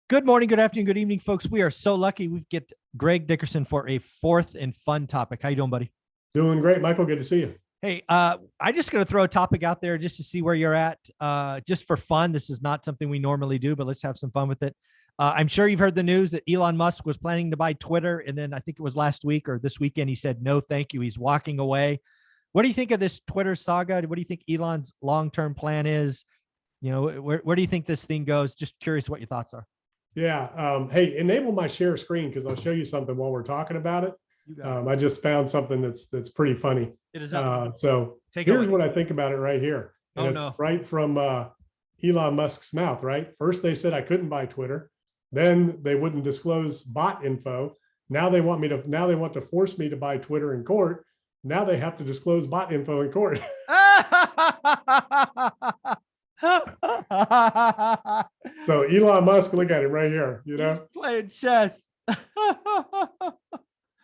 Good morning, good afternoon, good evening, folks. We are so lucky we get Greg Dickerson for a fourth and fun topic. How you doing, buddy? Doing great, Michael. Good to see you. Hey, I just going to throw a topic out there just to see where you're at, just for fun. This is not something we normally do, but let's have some fun with it. I'm sure you've heard the news that Elon Musk was planning to buy Twitter, and then I think it was last week or this weekend, he said, no, thank you. He's walking away. What do you think of this Twitter saga? What do you think Elon's long-term plan is? You know, where do you think this thing goes? Just curious what your thoughts are. Yeah. Hey, enable my share screen because I'll show you something while we're talking about it. I just found something that's pretty funny. It is up. So here's what I think about it right here. And it's right from Elon Musk's mouth, right? First, they said I couldn't buy Twitter. Then they wouldn't disclose bot info. Now they want to force me to buy Twitter in court. Now they have to disclose bot info in court. So Elon Musk, look at him right here, you know, he's playing chess.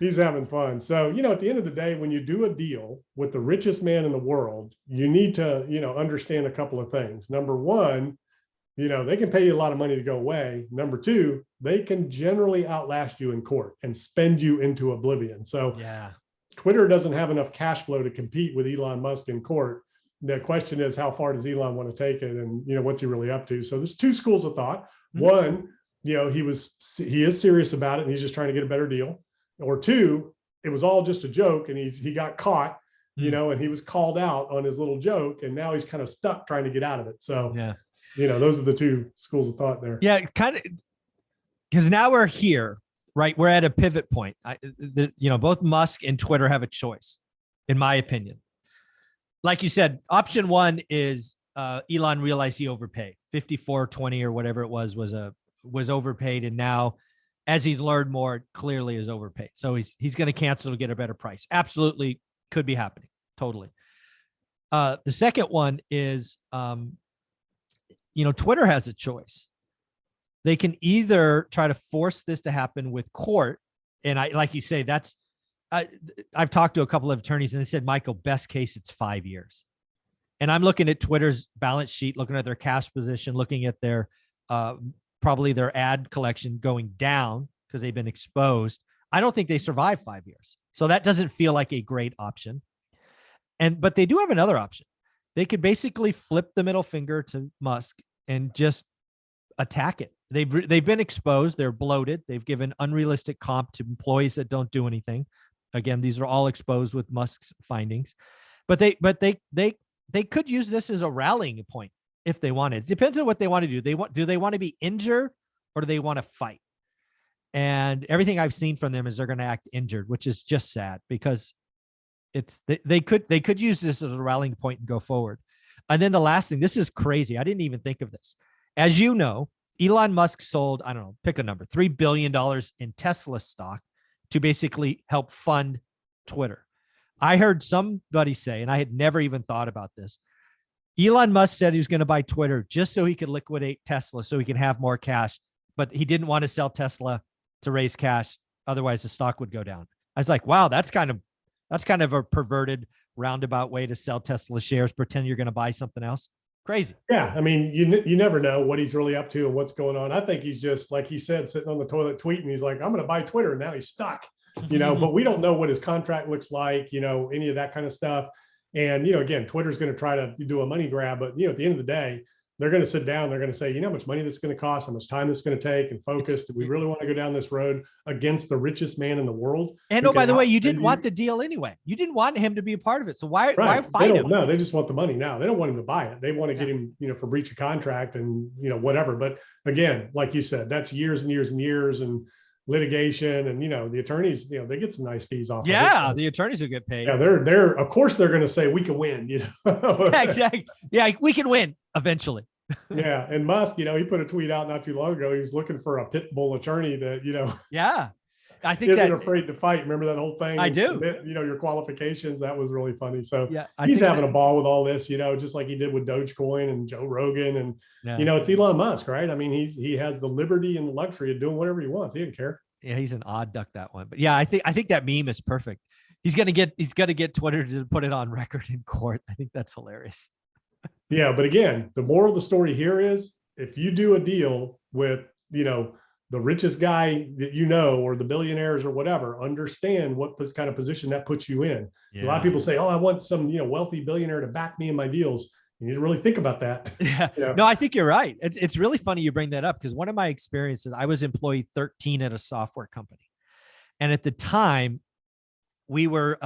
He's having fun. So, you know, at the end of the day, when you do a deal with the richest man in the world, you need to, you know, understand a couple of things. Number one, you know, they can pay you a lot of money to go away. Number two, they can generally outlast you in court and spend you into oblivion. So yeah, Twitter doesn't have enough cash flow to compete with Elon Musk in court. The question is, how far does Elon want to take it? And, you know, what's he really up to? So there's two schools of thought. One, you know, he is serious about it and he's just trying to get a better deal. Or two, it was all just a joke and he got caught, you know, and he was called out on his little joke and now he's kind of stuck trying to get out of it. So, yeah, you know, those are the two schools of thought there. Yeah, kind of, because now we're here, right? We're at a pivot point. You know, both Musk and Twitter have a choice, in my opinion. Like you said, option one is Elon realized he overpaid. 54.20 or whatever it was overpaid, and now, as he's learned more, clearly is overpaid. So he's going to cancel to get a better price. Absolutely could be happening. Totally. The second one is, you know, Twitter has a choice. They can either try to force this to happen with court, and like you say, I've talked to a couple of attorneys and they said, Michael, best case, it's 5 years. And I'm looking at Twitter's balance sheet, looking at their cash position, looking at their probably their ad collection going down because they've been exposed. I don't think they survive 5 years. So that doesn't feel like a great option. But they do have another option. They could basically flip the middle finger to Musk and just attack it. They've been exposed. They're bloated. They've given unrealistic comp to employees that don't do anything. Again, these are all exposed with Musk's findings, but they could use this as a rallying point if they wanted. It depends on what they want to do. Do they want to be injured or do they want to fight? And everything I've seen from them is they're going to act injured, which is just sad because they could use this as a rallying point and go forward. And then the last thing, this is crazy. I didn't even think of this. As you know, Elon Musk sold, I don't know, pick a number, $3 billion in Tesla stock to basically help fund Twitter. I heard somebody say, and I had never even thought about this, Elon Musk said he was going to buy Twitter just so he could liquidate Tesla so he could have more cash, but he didn't want to sell Tesla to raise cash. Otherwise the stock would go down. I was like, wow, that's kind of a perverted roundabout way to sell Tesla shares, pretend you're going to buy something else. Crazy. Yeah. I mean, you never know what he's really up to and what's going on. I think he's just, like he said, sitting on the toilet tweeting. He's like, I'm going to buy Twitter. And now he's stuck, you know, but we don't know what his contract looks like, you know, any of that kind of stuff. And, you know, again, Twitter's going to try to do a money grab, but, you know, at the end of the day, they're going to sit down. They're going to say, you know, how much money this is going to cost, how much time this is going to take, and focus. Do we really want to go down this road against the richest man in the world? And by the way, you didn't want the deal anyway. You didn't want him to be a part of it. So why fight him? No, they just want the money now. They don't want him to buy it. They want to get him, you know, for breach of contract and, you know, whatever. But again, like you said, that's years and years and years and litigation, and, you know, the attorneys, you know, they get some nice fees off. Yeah, the attorneys will get paid. Yeah, they're of course they're going to say we can win, you know. Yeah, exactly. Yeah, we can win eventually. Yeah, and Musk, you know, he put a tweet out not too long ago. He was looking for a pit bull attorney that, you know, yeah, I think isn't afraid to fight. Remember that whole thing? I do. Submit, you know, your qualifications. That was really funny. So yeah, he's having a ball with all this, you know, just like he did with Dogecoin and Joe Rogan, and you know, it's Elon Musk, right? I mean, he has the liberty and the luxury of doing whatever he wants. He didn't care. Yeah, he's an odd duck, that one. But yeah, I think that meme is perfect. He's gonna get Twitter to put it on record in court. I think that's hilarious. Yeah, but again, the moral of the story here is if you do a deal with the richest guy that you know, or the billionaires or whatever, understand what kind of position that puts you in. A lot of people say, oh, I want some, wealthy billionaire to back me in my deals. You need to really think about that. Yeah. No, I think you're right. It's really funny you bring that up, because one of my experiences, I was employee 13 at a software company. And at the time we were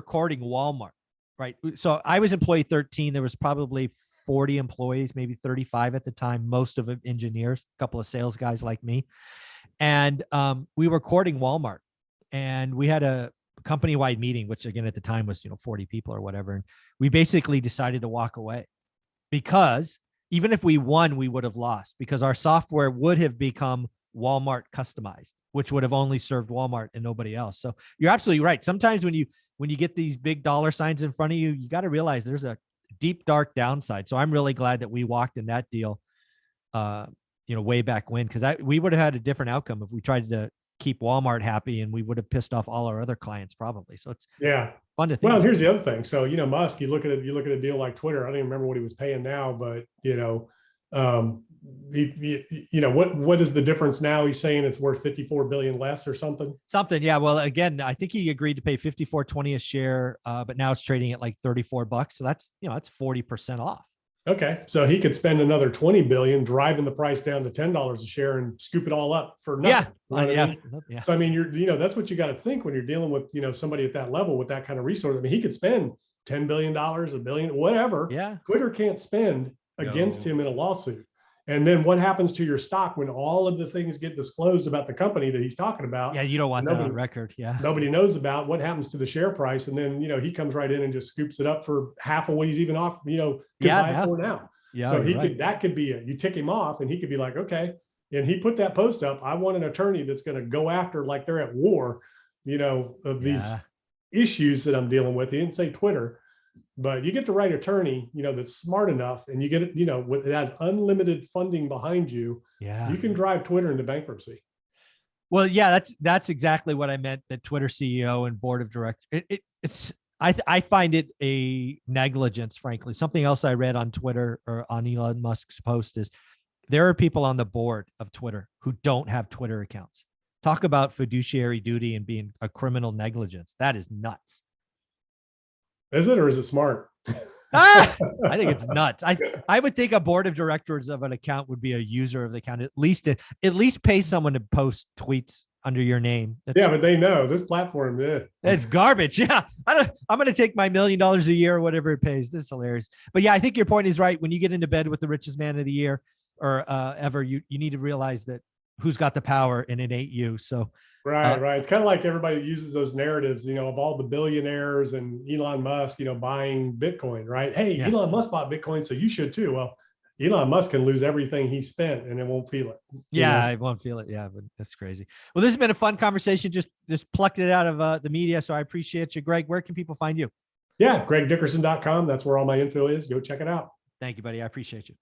courting Walmart, right? So I was employee 13. There was probably 40 employees, maybe 35 at the time, most of them engineers, a couple of sales guys like me. And we were courting Walmart, and we had a company-wide meeting, which again, at the time was, 40 people or whatever. And we basically decided to walk away, because even if we won, we would have lost, because our software would have become Walmart customized, which would have only served Walmart and nobody else. So you're absolutely right. Sometimes when you get these big dollar signs in front of you, you got to realize there's a deep, dark downside. So I'm really glad that we walked in that deal, way back when, because we would have had a different outcome if we tried to keep Walmart happy, and we would have pissed off all our other clients probably. So it's fun to think. Well, here's the other thing. So, Musk, you look at a deal like Twitter. I don't even remember what he was paying now, but what is the difference now? He's saying it's worth 54 billion less or something. Yeah. Well, again, I think he agreed to pay 54.20 a share, but now it's trading at like $34. So that's 40% off. Okay. So he could spend another 20 billion driving the price down to $10 a share and scoop it all up for nothing. Yeah. So, I mean, that's what you got to think when you're dealing with, somebody at that level with that kind of resource. I mean, he could spend $10 billion, $1 billion, whatever. Yeah. Twitter can't spend against him in a lawsuit. And then what happens to your stock when all of the things get disclosed about the company that he's talking about? Yeah, you don't want that on record. Yeah. Nobody knows about what happens to the share price. And then, he comes right in and just scoops it up for half of what he's even off, could buy it for now. Yeah. So that could be it. You tick him off and he could be like, okay. And he put that post up. I want an attorney that's going to go after, like they're at war, of these issues that I'm dealing with. He didn't say Twitter. But you get the right attorney, that's smart enough, and you get it, it has unlimited funding behind you. Yeah, you can drive Twitter into bankruptcy. Well, yeah, that's exactly what I meant. That Twitter CEO and board of directors. I find it a negligence, frankly. Something else I read on Twitter or on Elon Musk's post is there are people on the board of Twitter who don't have Twitter accounts. Talk about fiduciary duty and being a criminal negligence. That is nuts. Is it, or is it smart? I think it's nuts. I would think a board of directors of an account would be a user of the account. At least pay someone to post tweets under your name. But they know this platform. It's garbage. Yeah. I'm going to take my $1 million a year or whatever it pays. This is hilarious. But yeah, I think your point is right. When you get into bed with the richest man of the year or ever, you need to realize that who's got the power, and it ain't you. So right. It's kind of like everybody that uses those narratives, of all the billionaires and Elon Musk, buying Bitcoin, right? Hey, Elon Musk bought Bitcoin, so you should too. Well, Elon Musk can lose everything he spent and it won't feel it. I won't feel it. Yeah, but that's crazy. Well, this has been a fun conversation. Just plucked it out of the media. So I appreciate you, Greg. Where can people find you? Yeah, gregdickerson.com. That's where all my info is. Go check it out. Thank you, buddy. I appreciate you.